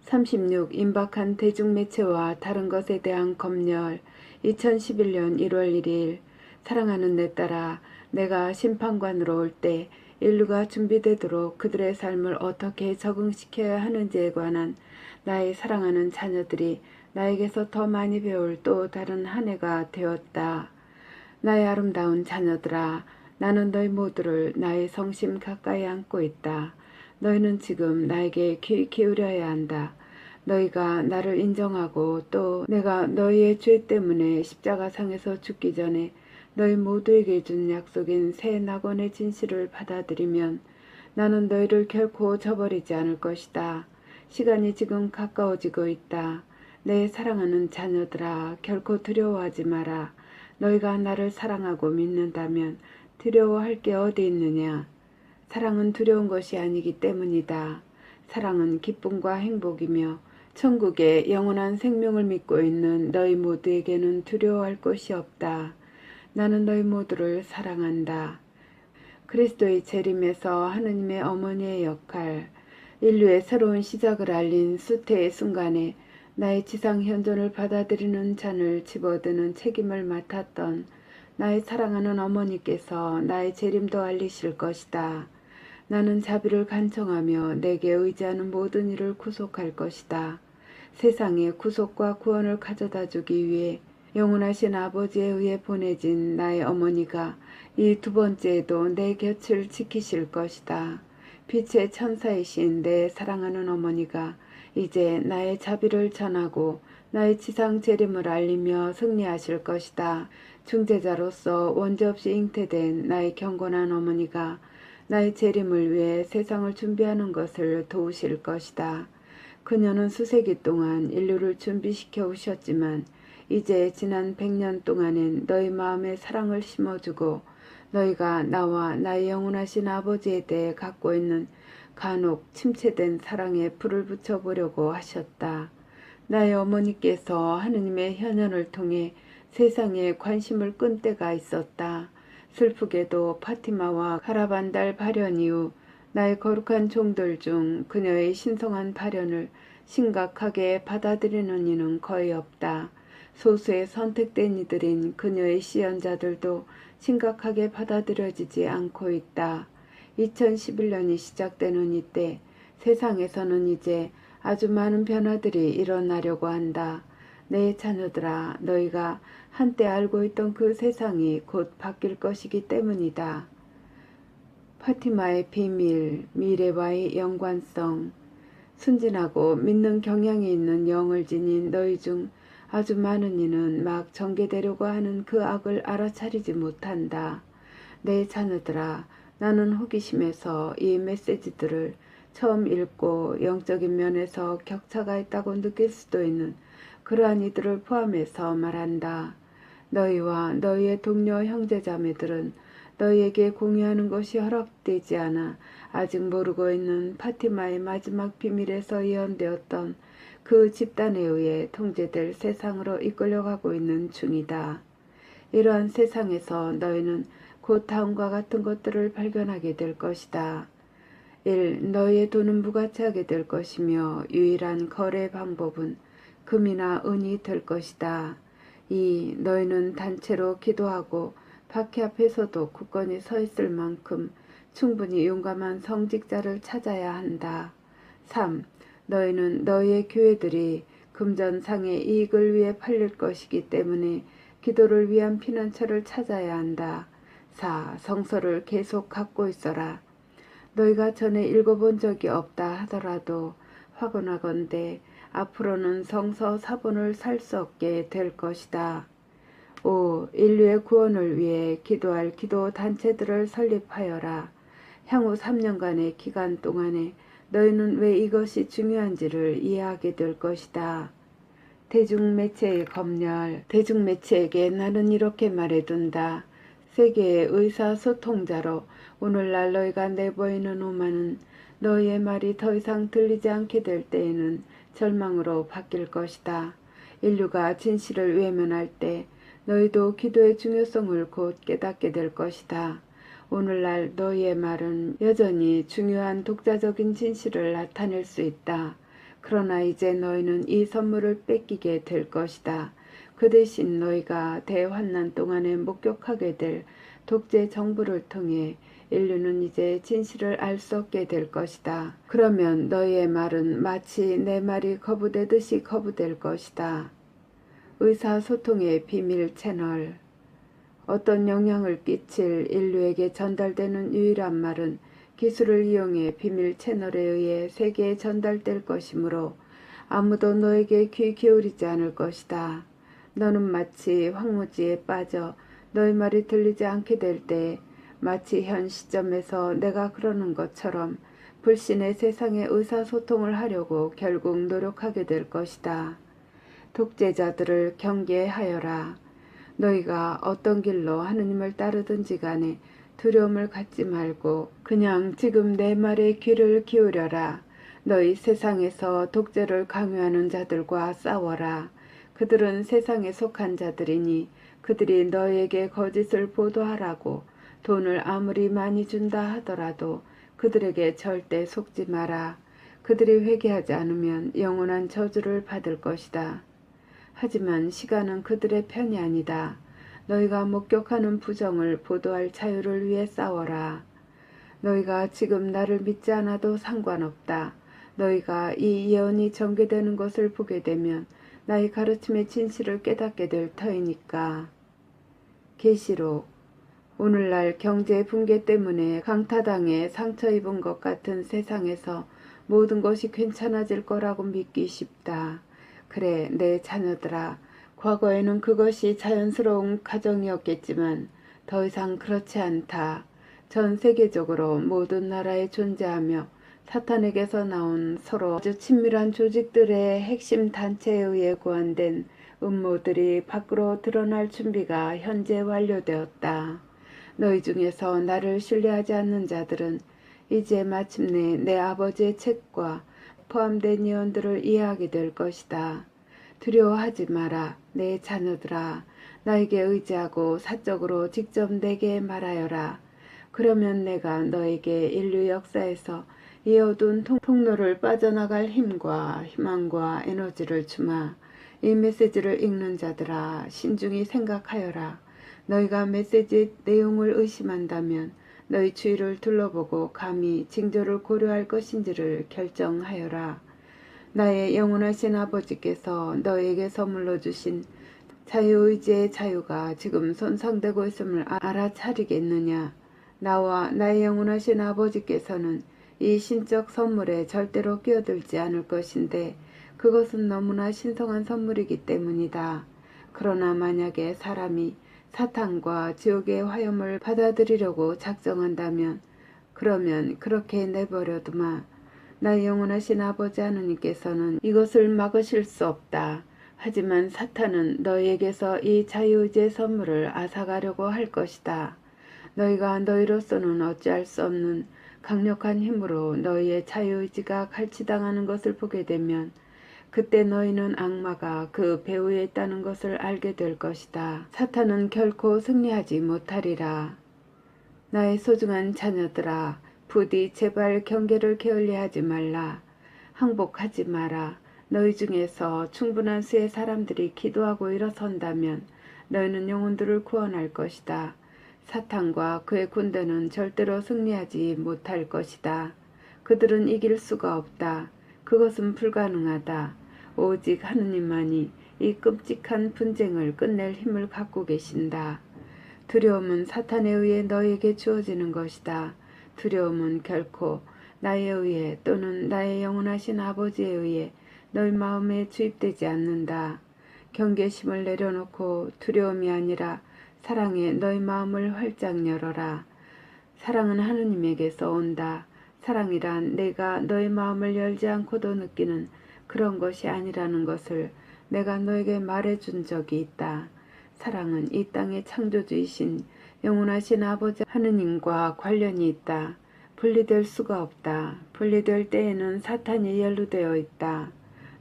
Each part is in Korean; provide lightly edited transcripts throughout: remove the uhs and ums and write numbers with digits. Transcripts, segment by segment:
36. 임박한 대중매체와 다른 것에 대한 검열. 2011년 1월 1일. 사랑하는 내 딸아, 내가 심판관으로 올 때 인류가 준비되도록 그들의 삶을 어떻게 적응시켜야 하는지에 관한 나의 사랑하는 자녀들이 나에게서 더 많이 배울 또 다른 한 해가 되었다. 나의 아름다운 자녀들아, 나는 너희 모두를 나의 성심 가까이 안고 있다. 너희는 지금 나에게 귀 기울여야 한다. 너희가 나를 인정하고 또 내가 너희의 죄 때문에 십자가상에서 죽기 전에 너희 모두에게 준 약속인 새 낙원의 진실을 받아들이면 나는 너희를 결코 저버리지 않을 것이다. 시간이 지금 가까워지고 있다. 내 사랑하는 자녀들아, 결코 두려워하지 마라. 너희가 나를 사랑하고 믿는다면 두려워할 게 어디 있느냐. 사랑은 두려운 것이 아니기 때문이다. 사랑은 기쁨과 행복이며 천국의 영원한 생명을 믿고 있는 너희 모두에게는 두려워할 것이 없다. 나는 너희 모두를 사랑한다. 그리스도의 재림에서 하느님의 어머니의 역할. 인류의 새로운 시작을 알린 수태의 순간에 나의 지상 현존을 받아들이는 잔을 집어드는 책임을 맡았던 나의 사랑하는 어머니께서 나의 재림도 알리실 것이다. 나는 자비를 간청하며 내게 의지하는 모든 이를 구속할 것이다. 세상에 구속과 구원을 가져다 주기 위해 영원하신 아버지에 의해 보내진 나의 어머니가 이 두 번째에도 내 곁을 지키실 것이다. 빛의 천사이신 내 사랑하는 어머니가 이제 나의 자비를 전하고 나의 지상 재림을 알리며 승리하실 것이다. 중재자로서 원죄없이 잉태된 나의 경건한 어머니가 나의 재림을 위해 세상을 준비하는 것을 도우실 것이다. 그녀는 수세기 동안 인류를 준비시켜 오셨지만 이제 지난 100년 동안엔 너희 마음에 사랑을 심어주고 너희가 나와 나의 영원하신 아버지에 대해 갖고 있는 간혹 침체된 사랑에 불을 붙여보려고 하셨다. 나의 어머니께서 하느님의 현현을 통해 세상에 관심을 끈 때가 있었다. 슬프게도 파티마와 가라반달 발현 이후 나의 거룩한 종들 중 그녀의 신성한 발현을 심각하게 받아들이는 이는 거의 없다. 소수의 선택된 이들인 그녀의 시연자들도 심각하게 받아들여지지 않고 있다. 2011년이 시작되는 이때 세상에서는 이제 아주 많은 변화들이 일어나려고 한다. 내 자녀들아, 너희가 한때 알고 있던 그 세상이 곧 바뀔 것이기 때문이다. 파티마의 비밀, 미래와의 연관성. 순진하고 믿는 경향이 있는 영을 지닌 너희 중 아주 많은 이는 막 전개되려고 하는 그 악을 알아차리지 못한다. 내 자녀들아, 나는 호기심에서 이 메시지들을 처음 읽고 영적인 면에서 격차가 있다고 느낄 수도 있는 그러한 이들을 포함해서 말한다. 너희와 너희의 동료 형제자매들은 너희에게 공유하는 것이 허락되지 않아 아직 모르고 있는 파티마의 마지막 비밀에서 예언되었던 그 집단에 의해 통제될 세상으로 이끌려가고 있는 중이다. 이러한 세상에서 너희는 곧 다음과 같은 것들을 발견하게 될 것이다. 1. 너희의 돈은 무가치하게 될 것이며 유일한 거래 방법은 금이나 은이 될 것이다. 2. 너희는 단체로 기도하고 박해 앞에서도 굳건히 서 있을 만큼 충분히 용감한 성직자를 찾아야 한다. 3. 너희는 너희의 교회들이 금전상의 이익을 위해 팔릴 것이기 때문에 기도를 위한 피난처를 찾아야 한다. 4. 성서를 계속 갖고 있어라. 너희가 전에 읽어본 적이 없다 하더라도 확언하건대 앞으로는 성서 사본을 살 수 없게 될 것이다. 5. 인류의 구원을 위해 기도할 기도 단체들을 설립하여라. 향후 3년간의 기간 동안에 너희는 왜 이것이 중요한지를 이해하게 될 것이다. 대중매체의 검열. 대중매체에게 나는 이렇게 말해둔다. 세계의 의사소통자로 오늘날 너희가 내보이는 오만은 너희의 말이 더 이상 들리지 않게 될 때에는 절망으로 바뀔 것이다. 인류가 진실을 외면할 때 너희도 기도의 중요성을 곧 깨닫게 될 것이다. 오늘날 너희의 말은 여전히 중요한 독자적인 진실을 나타낼 수 있다. 그러나 이제 너희는 이 선물을 뺏기게 될 것이다. 그 대신 너희가 대환난 동안에 목격하게 될 독재 정부를 통해 인류는 이제 진실을 알 수 없게 될 것이다. 그러면 너희의 말은 마치 내 말이 거부되듯이 거부될 것이다. 의사소통의 비밀 채널. 어떤 영향을 끼칠 인류에게 전달되는 유일한 말은 기술을 이용해 비밀 채널에 의해 세계에 전달될 것이므로 아무도 너에게 귀 기울이지 않을 것이다. 너는 마치 황무지에 빠져 너의 말이 들리지 않게 될 때 마치 현 시점에서 내가 그러는 것처럼 불신의 세상에 의사소통을 하려고 결국 노력하게 될 것이다. 독재자들을 경계하여라. 너희가 어떤 길로 하느님을 따르든지 간에 두려움을 갖지 말고 그냥 지금 내 말에 귀를 기울여라. 너희 세상에서 독재를 강요하는 자들과 싸워라. 그들은 세상에 속한 자들이니 그들이 너희에게 거짓을 보도하라고 돈을 아무리 많이 준다 하더라도 그들에게 절대 속지 마라. 그들이 회개하지 않으면 영원한 저주를 받을 것이다. 하지만 시간은 그들의 편이 아니다. 너희가 목격하는 부정을 보도할 자유를 위해 싸워라. 너희가 지금 나를 믿지 않아도 상관없다. 너희가 이 예언이 전개되는 것을 보게 되면 나의 가르침의 진실을 깨닫게 될 터이니까. 계시록. 오늘날 경제 붕괴 때문에 강타당해 상처 입은 것 같은 세상에서 모든 것이 괜찮아질 거라고 믿기 쉽다. 그래, 내 자녀들아. 과거에는 그것이 자연스러운 가정이었겠지만 더 이상 그렇지 않다. 전 세계적으로 모든 나라에 존재하며 사탄에게서 나온 서로 아주 친밀한 조직들의 핵심 단체에 의해 고안된 음모들이 밖으로 드러날 준비가 현재 완료되었다. 너희 중에서 나를 신뢰하지 않는 자들은 이제 마침내 내 아버지의 책과 포함된 예언들을 이해하게 될 것이다. 두려워하지 마라. 내 자녀들아. 나에게 의지하고 사적으로 직접 내게 말하여라. 그러면 내가 너에게 인류 역사에서 이 어두운 통로를 빠져나갈 힘과 희망과 에너지를 주마. 이 메시지를 읽는 자들아, 신중히 생각하여라. 너희가 메시지 내용을 의심한다면 너희 주위를 둘러보고 감히 징조를 고려할 것인지를 결정하여라. 나의 영원하신 아버지께서 너에게 선물로 주신 자유의지의 자유가 지금 손상되고 있음을 알아차리겠느냐. 나와 나의 영원하신 아버지께서는 이 신적 선물에 절대로 끼어들지 않을 것인데 그것은 너무나 신성한 선물이기 때문이다. 그러나 만약에 사람이 사탄과 지옥의 화염을 받아들이려고 작정한다면 그러면 그렇게 내버려두마. 나의 영원하신 아버지 하느님께서는 이것을 막으실 수 없다. 하지만 사탄은 너희에게서 이 자유의지의 선물을 앗아가려고 할 것이다. 너희가 너희로서는 어찌할 수 없는 강력한 힘으로 너희의 자유의지가 갈취당하는 것을 보게 되면 그때 너희는 악마가 그 배후에 있다는 것을 알게 될 것이다. 사탄은 결코 승리하지 못하리라. 나의 소중한 자녀들아, 부디 제발 경계를 게을리하지 말라. 항복하지 마라. 너희 중에서 충분한 수의 사람들이 기도하고 일어선다면 너희는 영혼들을 구원할 것이다. 사탄과 그의 군대는 절대로 승리하지 못할 것이다. 그들은 이길 수가 없다. 그것은 불가능하다. 오직 하느님만이 이 끔찍한 분쟁을 끝낼 힘을 갖고 계신다. 두려움은 사탄에 의해 너에게 주어지는 것이다. 두려움은 결코 나에 의해 또는 나의 영원하신 아버지에 의해 너희 마음에 주입되지 않는다. 경계심을 내려놓고 두려움이 아니라 사랑에 너희 마음을 활짝 열어라. 사랑은 하느님에게서 온다. 사랑이란 내가 너희 마음을 열지 않고도 느끼는 그런 것이 아니라는 것을 내가 너에게 말해준 적이 있다. 사랑은 이 땅의 창조주이신 영원하신 아버지 하느님과 관련이 있다. 분리될 수가 없다. 분리될 때에는 사탄이 연루되어 있다.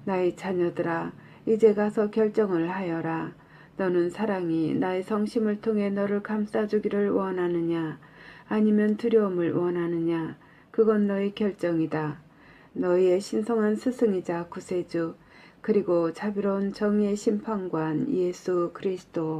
나의 자녀들아, 이제 가서 결정을 하여라. 너는 사랑이 나의 성심을 통해 너를 감싸주기를 원하느냐, 아니면 두려움을 원하느냐. 그건 너의 결정이다. 너희의 신성한 스승이자 구세주 그리고 자비로운 정의의 심판관 예수 그리스도